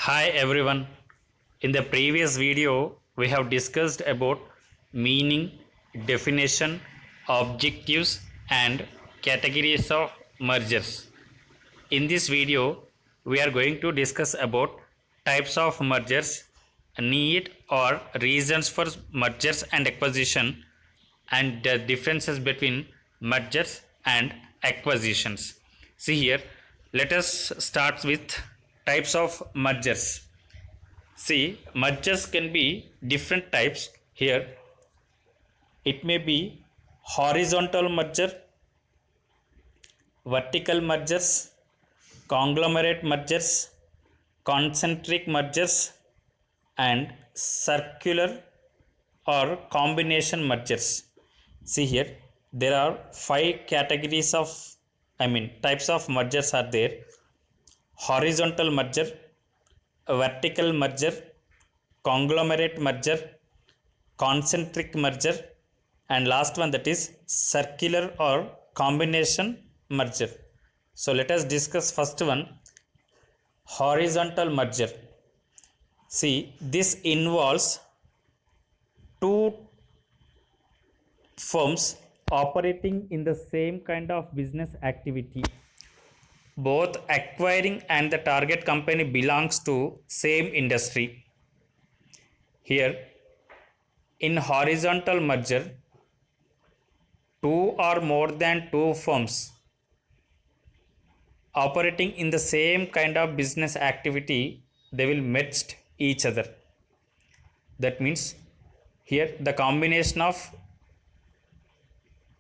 Hi everyone. In the previous video, we have discussed about meaning, definition, objectives and categories of mergers. In this video, we are going to discuss about types of mergers, need or reasons for mergers and acquisition, and the differences between mergers and acquisitions. See here, let us start with types of mergers. See, mergers can be different types. Here, it may be horizontal merger, vertical mergers, conglomerate mergers, concentric mergers, and circular or combination mergers. See here, there are five categories of, types of mergers are there: horizontal merger, vertical merger, conglomerate merger, concentric merger, and last one, that is circular or combination merger. So let us discuss first one, horizontal merger. See, this involves two firms operating in the same kind of business activity. Both acquiring and the target company belongs to same industry. Here, in horizontal merger, two or more than two firms operating in the same kind of business activity, they will merge each other. That means here the combination of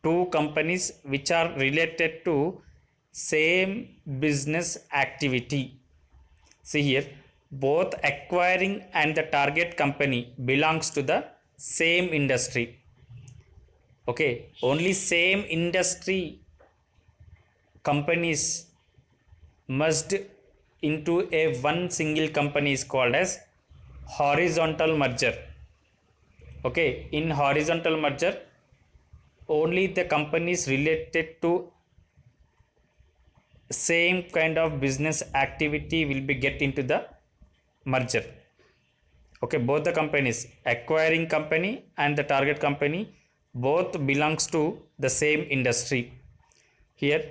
two companies which are related to same business activity. See here, both acquiring and the target company belongs to the same industry. Okay, only same industry companies merged into a one single company is called as horizontal merger. Okay, in horizontal merger, only the companies related to same kind of business activity will be get into the merger. Okay, both the companies, acquiring company and the target company, both belongs to the same industry. Here,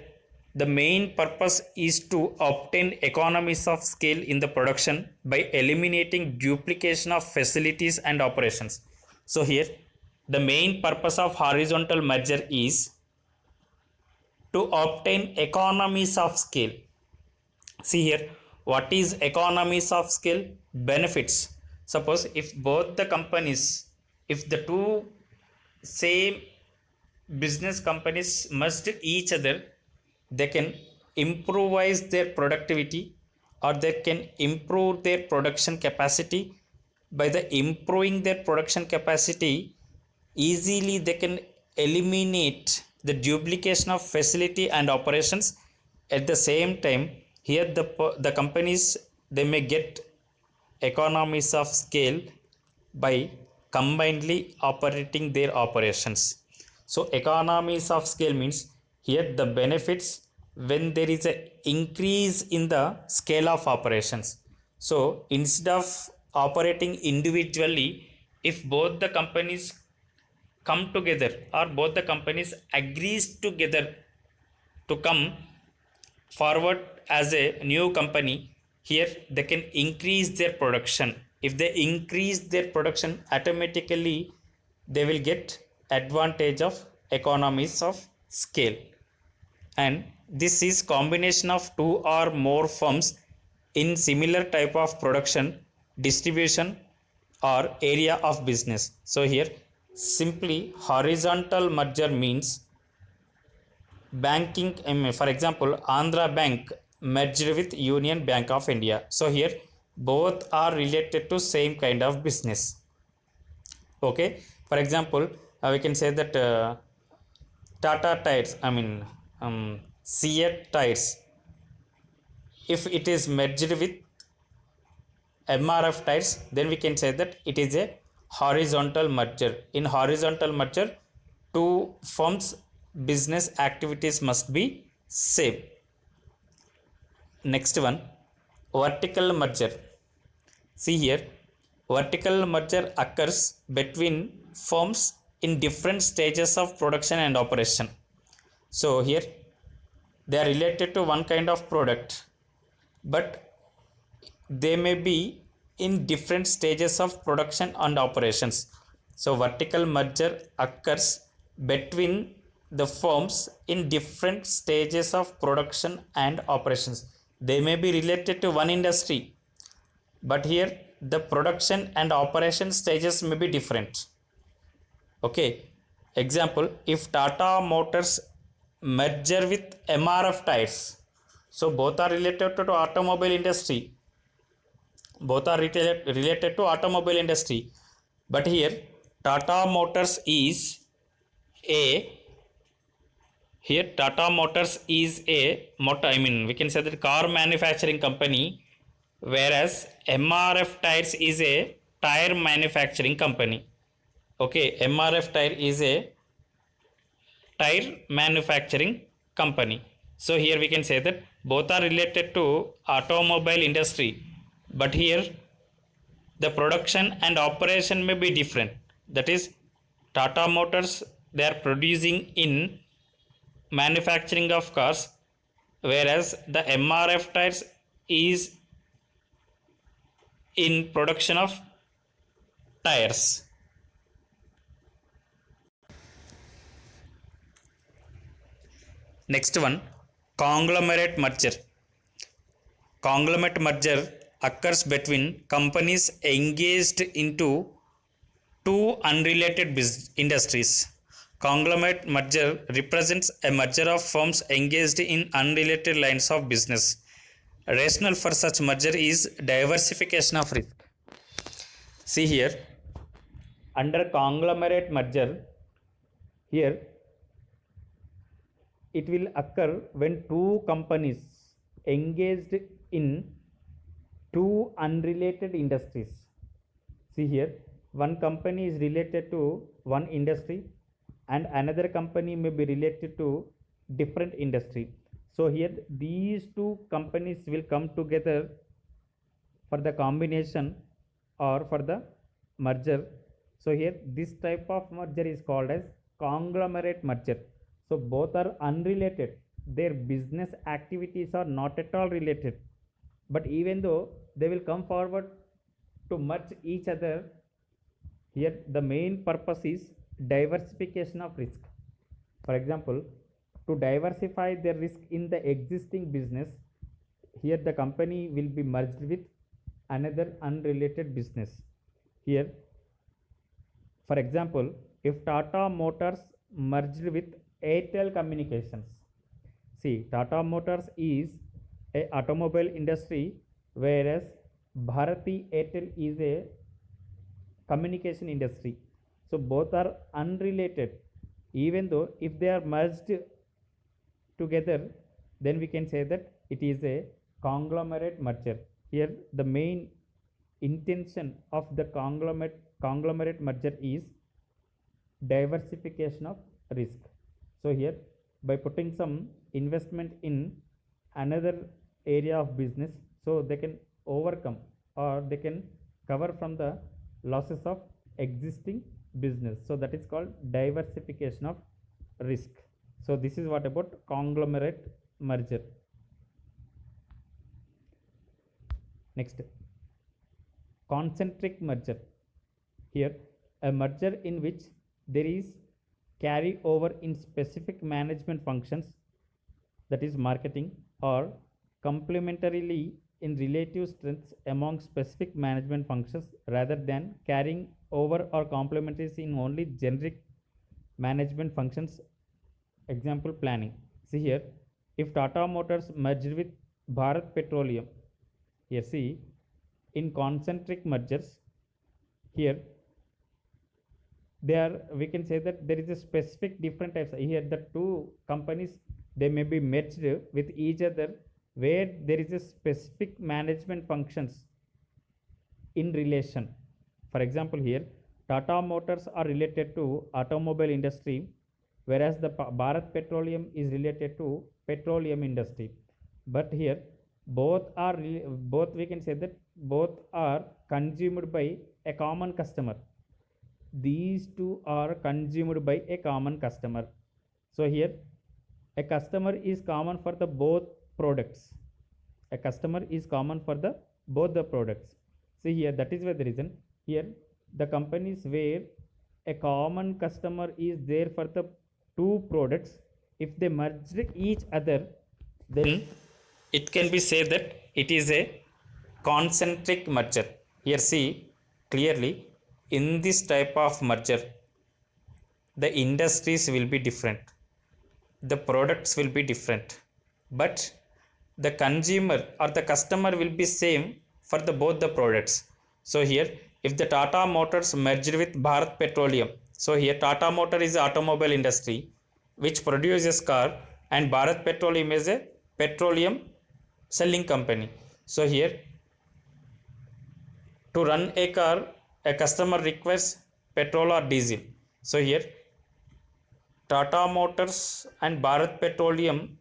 the main purpose is to obtain economies of scale in the production by eliminating duplication of facilities and operations. So here, the main purpose of horizontal merger is to obtain economies of scale. See here, what is economies of scale? Benefits. Suppose if both the companies, if the two same business companies merged each other, they can improvise their productivity or they can improve their production capacity. By the improving their production capacity, easily they can eliminate the duplication of facility and operations. At the same time, here the companies, they may get economies of scale by combinedly operating their operations. So economies of scale means here the benefits when there is a increase in the scale of operations. So instead of operating individually, if both the companies come together or both the companies agrees together to come forward as a new company, here they can increase their production. If they increase their production, automatically they will get advantage of economies of scale. And this is combination of two or more firms in similar type of production, distribution or area of business. So here simply horizontal merger means banking, for example, Andhra Bank merged with Union Bank of India. So here both are related to same kind of business. Okay, for example, we can say that Tata Tires, Seat Tires, if it is merged with MRF Tires, then we can say that it is a horizontal merger. In horizontal merger, two firms business activities must be same. Next one, vertical merger. See here, vertical merger occurs between firms in different stages of production and operation. So here they are related to one kind of product, but they may be in different stages of production and operations. So vertical merger occurs between the firms in different stages of production and operations. They may be related to one industry, but here the production and operation stages may be different. Okay, example, if Tata Motors merger with MRF tires, so both are related to automobile industry, related to automobile industry, but here Tata Motors is a Tata Motors is a motor, I mean we can say that car manufacturing company, whereas MRF tires is a tire manufacturing company. Okay, MRF tire is a tire manufacturing company. So here we can say that both are related to automobile industry, but here the production and operation may be different. That is, Tata Motors, they are producing in manufacturing of cars, whereas the MRF tires is in production of tires. Next one, conglomerate merger. Conglomerate merger occurs between companies engaged into two unrelated industries. Conglomerate merger represents a merger of firms engaged in unrelated lines of business. Rationale for such merger is diversification of risk. See here, under conglomerate merger, here it will occur when two companies engaged in two unrelated industries. See here, one company is related to one industry and another company may be related to different industry. So here these two companies will come together for the combination or for the merger. So here this type of merger is called as conglomerate merger. So both are unrelated, their business activities are not at all related, but even though they will come forward to merge each other, here the main purpose is diversification of risk. For example, to diversify their risk in the existing business, here the company will be merged with another unrelated business. Here, for example, if Tata Motors merged with Airtel Communications, see, Tata Motors is a automobile industry, whereas Bharati Airtel is a communication industry. So both are unrelated. Even though if they are merged together, then we can say that it is a conglomerate merger. Here the main intention of the conglomerate merger is diversification of risk. So here, by putting some investment in another area of business, so they can overcome or they can cover from the losses of existing business. So that is called diversification of risk. So this is what about conglomerate merger. Next, concentric merger. Here, a merger in which there is carry over in specific management functions, that is marketing, or complementarily in relative strengths among specific management functions rather than carrying over or complementaries in only generic management functions. Example, planning. See here, if Tata Motors merged with Bharat Petroleum, here see, in concentric mergers, here there we can say that there is a specific different types. Here the two companies, they may be merged with each other where there is a specific management functions in relation. For example, here Tata Motors are related to automobile industry, whereas the Bharat Petroleum is related to petroleum industry. But here both we can say that both are consumed by a common customer. These two are consumed by a common customer. So here a customer is common for the both products. A customer is common for the both the products. See here, that is why the reason here the companies where a common customer is there for the two products, if they merged each other, then it can be said that it is a concentric merger. Here see clearly, in this type of merger the industries will be different, the products will be different, but the consumer or the customer will be same for the both the products. So here if the Tata Motors merged with Bharat Petroleum, so here Tata Motor is the automobile industry which produces car, and Bharat Petroleum is a petroleum selling company. So here to run a car a customer requires petrol or diesel. So here Tata Motors and Bharat Petroleum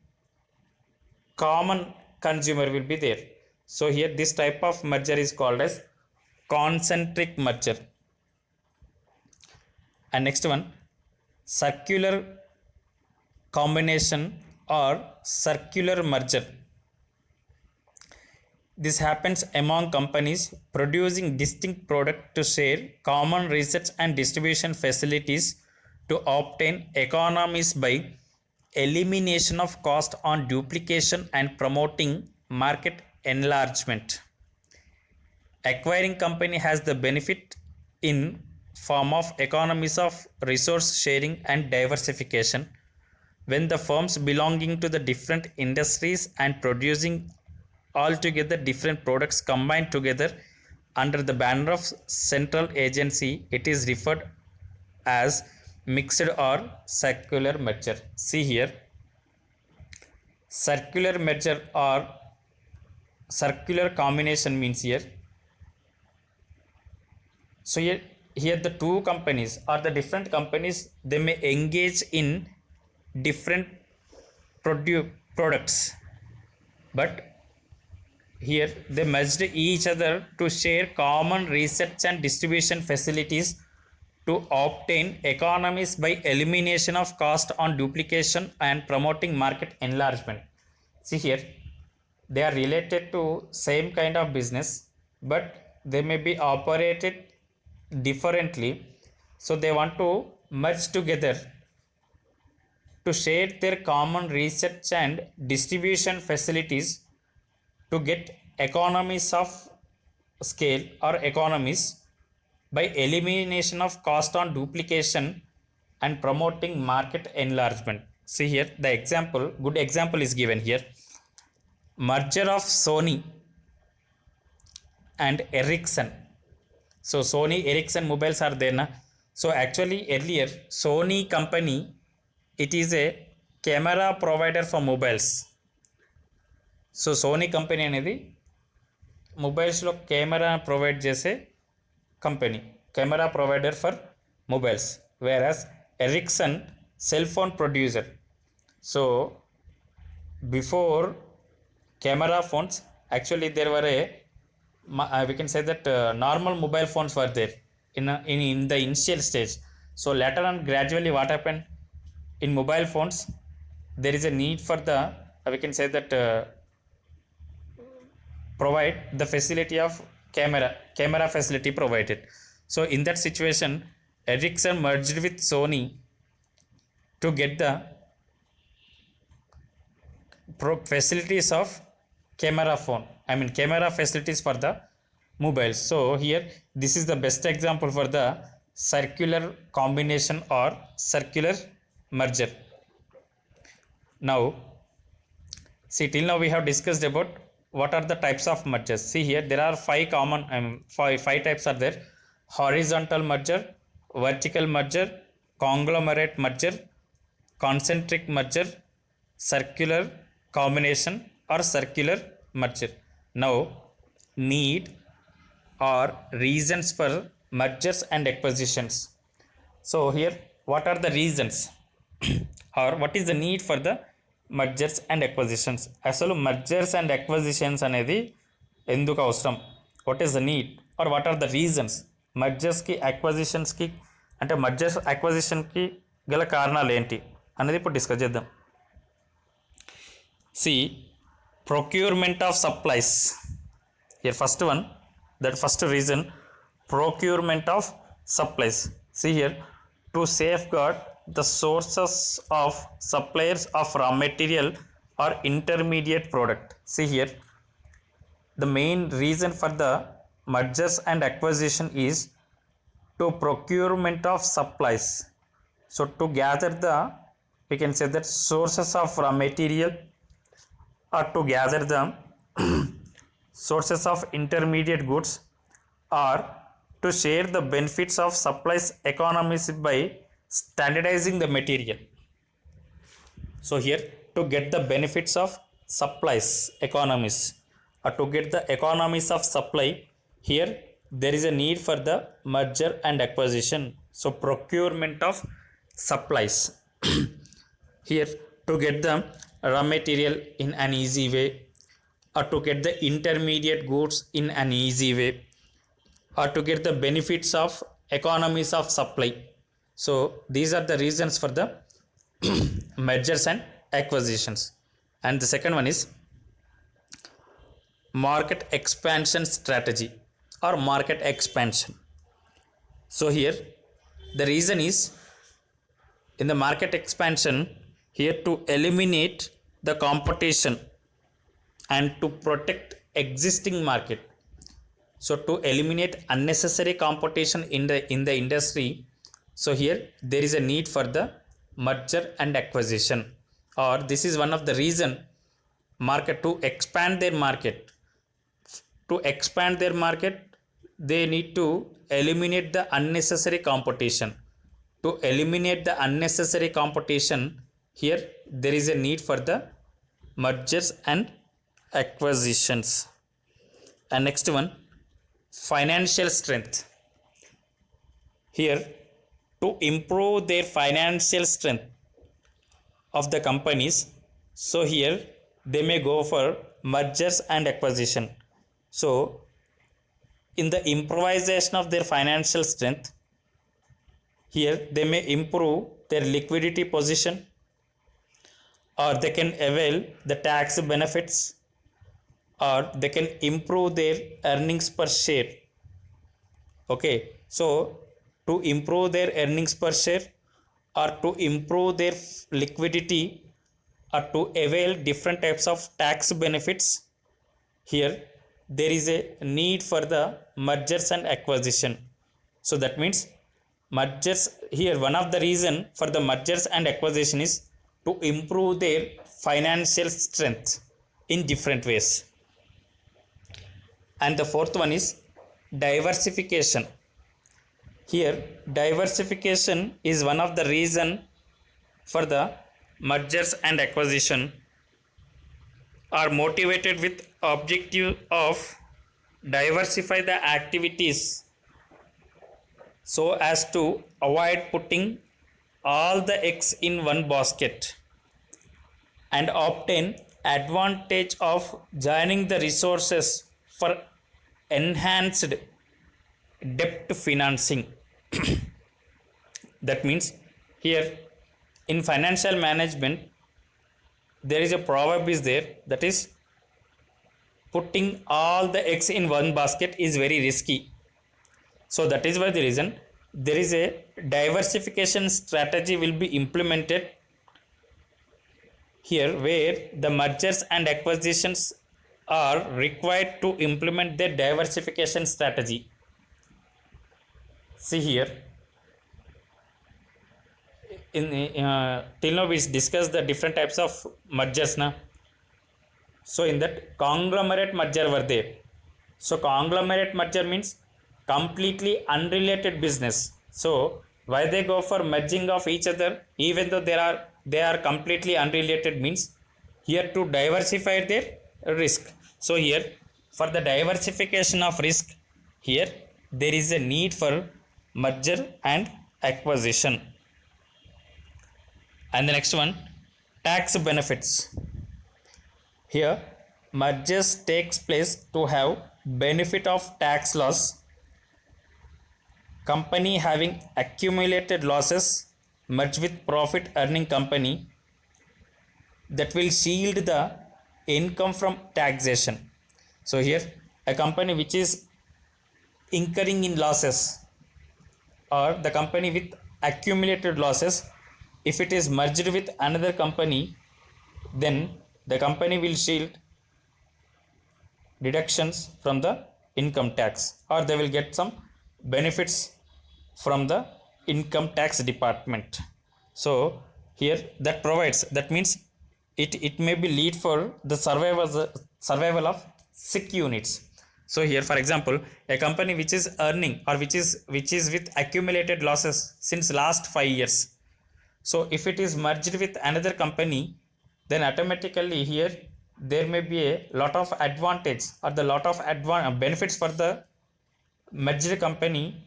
common consumer will be there. So here this type of merger is called as concentric merger. And next one, circular combination or circular merger. This happens among companies producing distinct products to share common research and distribution facilities to obtain economies by elimination of cost on duplication and promoting market enlargement. Acquiring company has the benefit in form of economies of resource sharing and diversification when the firms belonging to the different industries and producing altogether different products combined together under the banner of central agency, it is referred as mixed or circular merger. See here, circular merger or circular combination means here, so here the two companies or the different companies, they may engage in different products, but here they merged each other to share common research and distribution facilities to obtain economies by elimination of cost on duplication and promoting market enlargement. See here, they are related to same kind of business, but they may be operated differently. So they want to merge together to share their common research and distribution facilities to get economies of scale or economies by elimination of cost on duplication and promoting market enlargement. See here, the example, good example is given here. Merger of Sony and Ericsson. So Sony Ericsson mobiles are there na. So actually earlier Sony company, it is a camera provider for mobiles. So Sony company అనేది మొబైల్స్లో camera provide చేసే కంపెనీ, camera provider for mobiles, whereas Ericsson cell phone producer. So before camera phones, actually there were we can say that normal mobile phones were there in the initial stage. So later on gradually what happened, in mobile phones there is a need for the we can say that provide the facility of camera facility provided. So in that situation Ericsson merged with Sony to get the facilities of camera phone, camera facilities for the mobiles. So here this is the best example for the circular combination or circular merger. Now see, till now we have discussed about what are the types of mergers. See here, there are five types are there: horizontal merger, vertical merger, conglomerate merger, concentric merger, circular combination or circular merger. Now need or reasons for mergers and acquisitions. So here what are the reasons or what is the need for the mergers and acquisitions. అసలు mergers and acquisitions అనేది ఎందుకు అవసరం, what is the need or what are the reasons, మర్జర్స్కి అక్వజిషన్స్కి అంటే mergers అక్వజిషన్కి గల కారణాలు ఏంటి అనేది ఇప్పుడు డిస్కస్ చేద్దాం. C procurement of supplies. Here first one, that first reason procurement of supplies. See here, to safeguard the sources of suppliers of raw material or intermediate product. See here, the main reason for the mergers and acquisition is to procurement of supplies. So to gather the, we can say that sources of raw material or to gather the sources of intermediate goods or to share the benefits of supplies economies by standardizing the material. So here, to get the benefits of supplies economies or to get the economies of supply, here there is a need for the merger and acquisition. So procurement of supplies. Here, to get the raw material in an easy way or to get the intermediate goods in an easy way or to get the benefits of economies of supply. So these are the reasons for the mergers and acquisitions. And the second one is market expansion strategy or market expansion. So here the reason is, in the market expansion, here to eliminate the competition and to protect existing market. So to eliminate unnecessary competition in the industry, so here there is a need for the merger and acquisition, or this is one of the reason market to expand their market. To expand their market, they need to eliminate the unnecessary competition. To eliminate the unnecessary competition, here there is a need for the mergers and acquisitions. And next one, financial strength. Here, to improve their financial strength of the companies, so here they may go for mergers and acquisition. So in the improvisation of their financial strength, here they may improve their liquidity position, or they can avail the tax benefits, or they can improve their earnings per share. Okay, so to improve their earnings per share or to improve their liquidity or to avail different types of tax benefits, here there is a need for the mergers and acquisition. So that means mergers, here one of the reason for the mergers and acquisition is to improve their financial strength in different ways. And the fourth one is diversification. Here diversification is one of the reason for the mergers and acquisition, are motivated with objective of diversify the activities so as to avoid putting all the eggs in one basket and obtain advantage of joining the resources for enhanced debt financing. That means here in financial management there is a proverb is there, that is putting all the eggs in one basket is very risky. So that is why the reason there is a diversification strategy will be implemented here, where the mergers and acquisitions are required to implement their diversification strategy. See here, in till now we discussed the different types of mergers na. So in that conglomerate merger were there. So conglomerate merger means completely unrelated business. So why they go for merging of each other even though they are completely unrelated, means here to diversify their risk. So here for the diversification of risk, here there is a need for merger and acquisition. And the next one, Tax benefits. Here, mergers takes place to have benefit of tax loss. Company having accumulated losses merge with profit earning company that will shield the income from taxation. So here, a company which is incurring in losses, or the company with accumulated losses, if it is merged with another company, then the company will shield deductions from the income tax, or they will get some benefits from the income tax department. So here that provides, that means it may be lead for the survival of sick units. So here, for example, a company which is earning, or which is with accumulated losses since last 5 years, so if it is merged with another company, then automatically here there may be a lot of advantage, or the lot of benefits for the merged company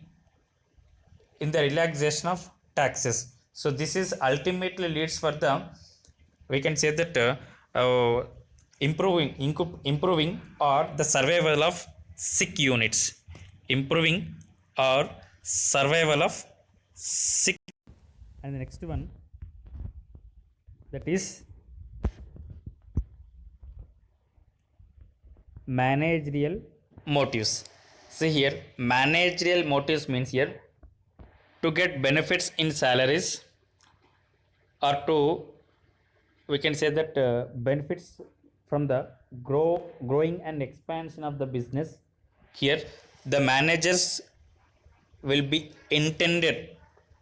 in the relaxation of taxes. So this is ultimately leads for the, we can say that improving or the survival of sick units, improving or survival of sick. And the next one, that is managerial motives. See here, managerial motives means here to get benefits in salaries, or to, we can say that benefits from the growing and expansion of the business. Here the managers will be intended,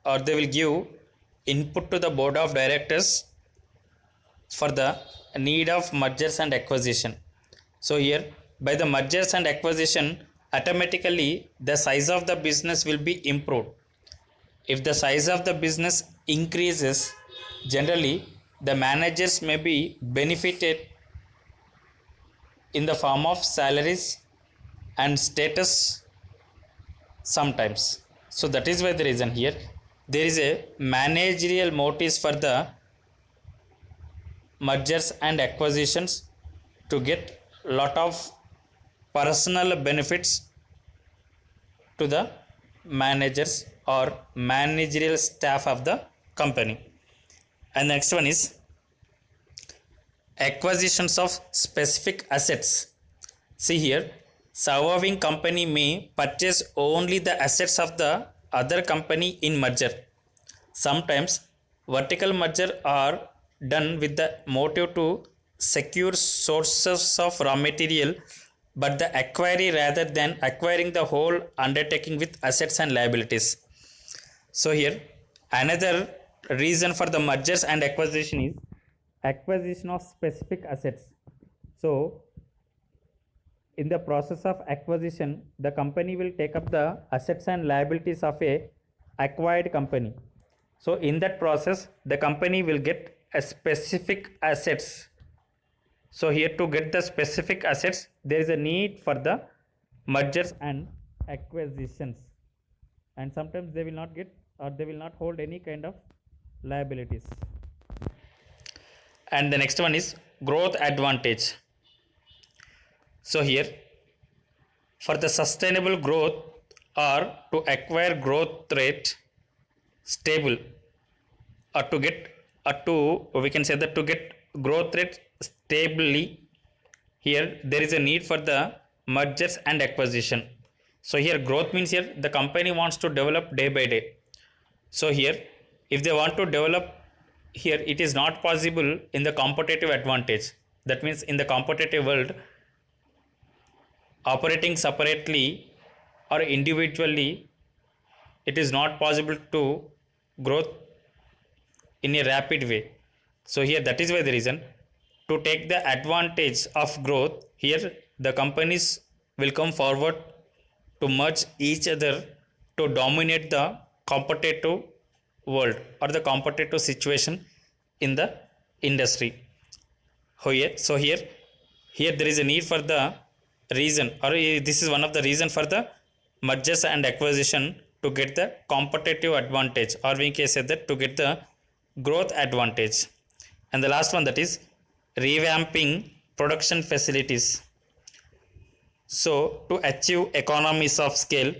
or they will give input to the board of directors for the need of mergers and acquisition. So here, by the mergers and acquisition, automatically the size of the business will be improved. If the size of the business increases, generally the managers may be benefited in the form of salaries and status sometimes. So that is why the reason here there is a managerial motives for the mergers and acquisitions, to get lot of personal benefits to the managers or managerial staff of the company. And the next one is acquisitions of specific assets. See here, surviving company may purchase only the assets of the other company in merger. Sometimes vertical merger are done with the motive to secure sources of raw material, but the acquiree rather than acquiring the whole undertaking with assets and liabilities. So here another reason for the mergers and acquisition is acquisition of specific assets. So in the process of acquisition, the company will take up the assets and liabilities of a acquired company. So in that process, the company will get a specific assets. So here, to get the specific assets, there is a need for the mergers and acquisitions, and sometimes they will not get, or they will not hold any kind of liabilities. And the next one is growth advantage. So here, for the sustainable growth, or to acquire growth rate stable, or to get, or to, we can say that to get growth rate stably, here there is a need for the mergers and acquisition. So here growth means here the company wants to develop day by day. So here, if they want to develop, here it is not possible in the competitive advantage. That means in the competitive world, operating separately or individually, it is not possible to grow in a rapid way. So here that is why the reason, to take the advantage of growth, here the companies will come forward to merge each other to dominate the competitive world or the competitive situation in the industry. So here there is a need for the reason, or this is one of the reason for the mergers and acquisition, to get the competitive advantage, or we can say that to get the growth advantage. And the last one, that is revamping production facilities. So to achieve economies of scale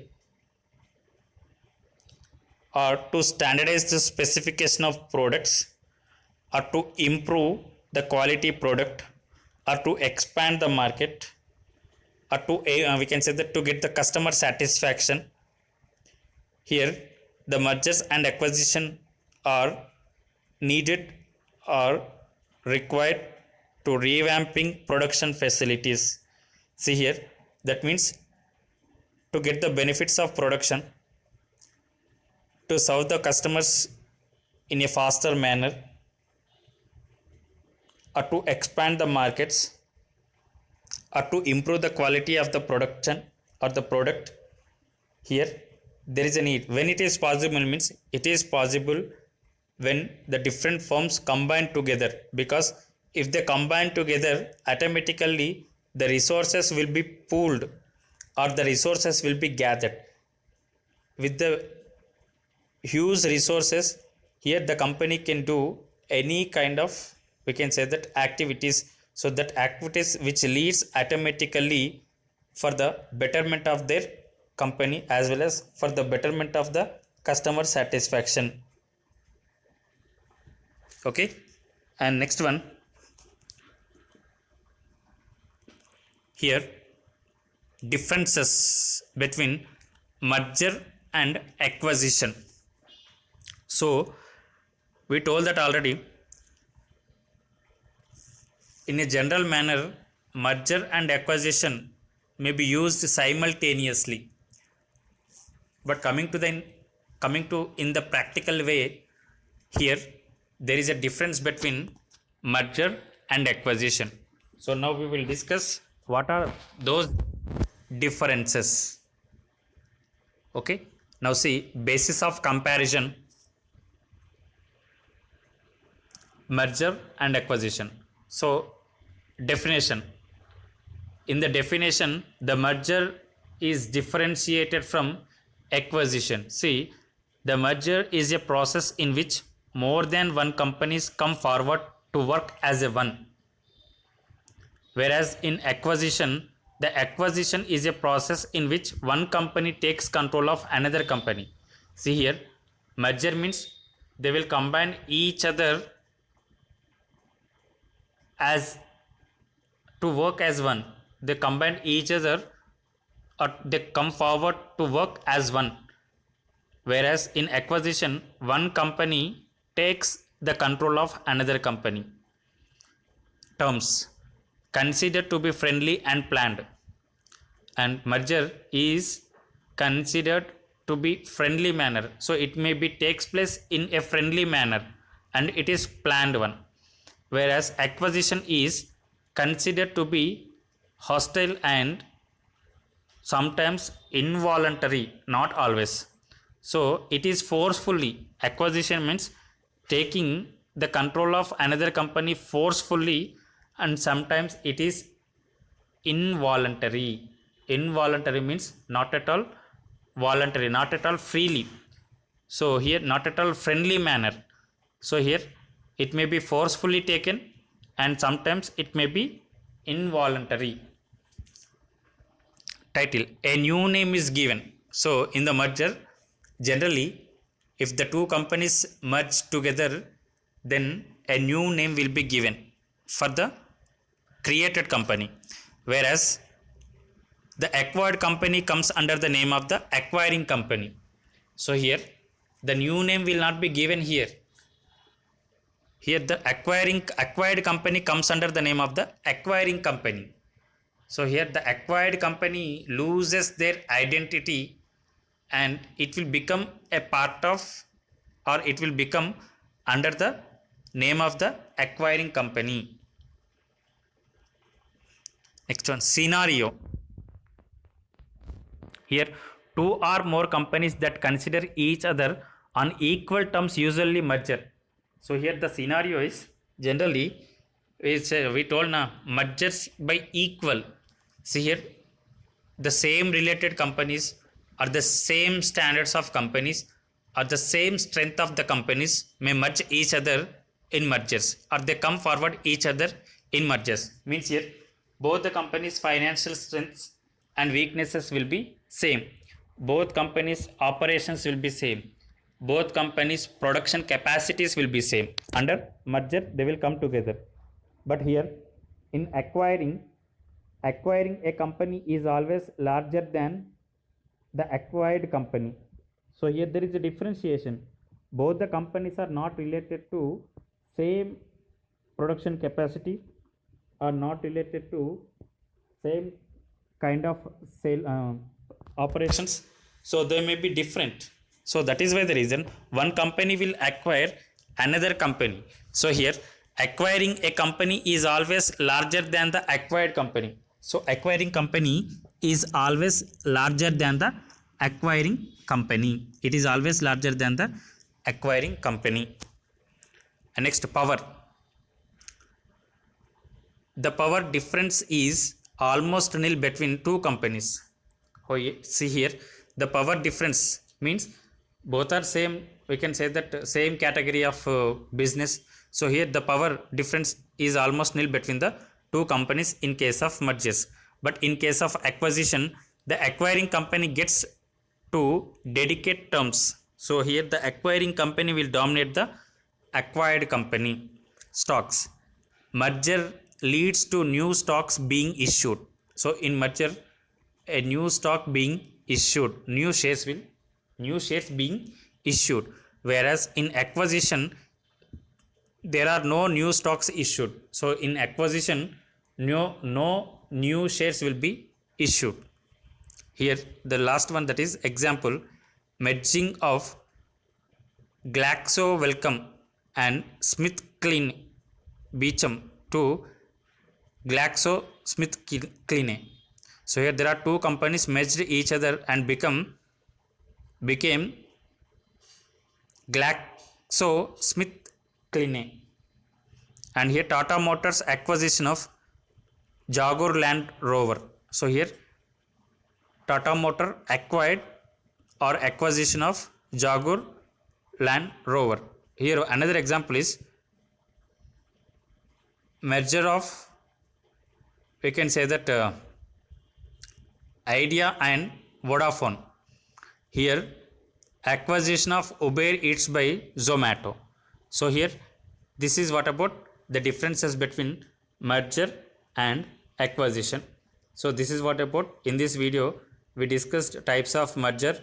or to standardize the specification of products or to improve the quality product or to expand the market or to we can say that to get the customer satisfaction, here the mergers and acquisition are needed or required to revamping production facilities. See here, that means to get the benefits of production, to serve the customers in a faster manner, or to expand the markets, or to improve the quality of the production or the product. Here there is a need. When it is possible means it is possible when the different firms combine together, because if they combine together, automatically the resources will be pooled or the resources will be gathered. With the huge resources, here the company can do any kind of, we can say that, activities, so that activities which leads automatically for the betterment of their company as well as for the betterment of the customer satisfaction. Okay, and next one, here differences between merger and acquisition. So we told that already, in a general manner merger and acquisition may be used simultaneously, but coming to in the practical way, here there is a difference between merger and acquisition. So now we will discuss what are those differences. Okay, now see, basis of comparison, merger and acquisition. So definition, in the definition, the merger is differentiated from acquisition. See, the merger is a process in which more than one companies come forward to work as a one, whereas in acquisition, the acquisition is a process in which one company takes control of another company. See here, merger means they will combine each other as to work as one. They combine each other or they come forward to work as one, whereas in acquisition, one company takes the control of another company. Terms: considered to be friendly and planned, and merger is considered to be friendly manner, so it may be takes place in a friendly manner and it is planned one, whereas acquisition is considered to be hostile and sometimes involuntary, not always. So it is forcefully. Acquisition means taking the control of another company forcefully, and sometimes it is involuntary. Involuntary means not at all voluntary, not at all freely. So here not at all friendly manner. So here it may be forcefully taken and sometimes it may be involuntary. Title: a new name is given. So in the merger, generally if the two companies merge together, then a new name will be given for the created company, whereas the acquired company comes under the name of the acquiring company. So here the new name will not be given here. Here the acquired company comes under the name of the acquiring company. So here the acquired company loses their identity and it will become a part of, or it will become under the name of the acquiring company. Next one, scenario. Here two or more companies that consider each other on equal terms usually merger. So here the scenario is, generally we told now mergers by equal. See here, the same related companies or the same standards of companies or the same strength of the companies may merge each other in mergers, or they come forward each other in mergers. Means here both the companies financial strengths and weaknesses will be same, both companies operations will be same, both companies production capacities will be same. Under merger they will come together. But here in acquiring a company is always larger than the acquired company. So here there is a differentiation. Both the companies are not related to same production capacity, are not related to same kind of sale operations, so they may be different. So that is why the reason one company will acquire another company. So here acquiring a company is always larger than the acquired company. So acquiring company is always larger than the acquiring company. It is always larger than the acquiring company. And next, power. The power difference is almost nil between two companies. Oh, see here the power difference means both are same, we can say that same category of business. So here the power difference is almost nil between the two companies in case of mergers. But in case of acquisition, the acquiring company gets to dedicate terms. So here the acquiring company will dominate the acquired company stocks. Merger leads to new stocks being issued. So in merger a new stock being issued, new shares being issued, whereas in acquisition there are no new stocks issued. So in acquisition no new shares will be issued. Here the last one, that is example, merging of GlaxoSmithKline and SmithKline Beecham to GlaxoSmithKline. So here there are two companies merged each other and became GlaxoSmithKline. And here Tata Motors acquisition of Jaguar Land Rover. So here Tata Motor acquired or acquisition of Jaguar Land Rover. Here another example is merger of, we can say that Idea and Vodafone. Here acquisition of Uber Eats by Zomato. So here this is what about the differences between merger and acquisition. So this is what about in this video we discussed types of merger,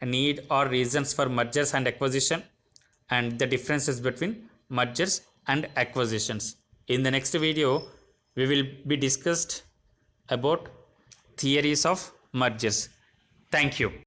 need or reasons for mergers and acquisition, and the differences between mergers and acquisitions. In the next video we will be discussed about theories of mergers. Thank you.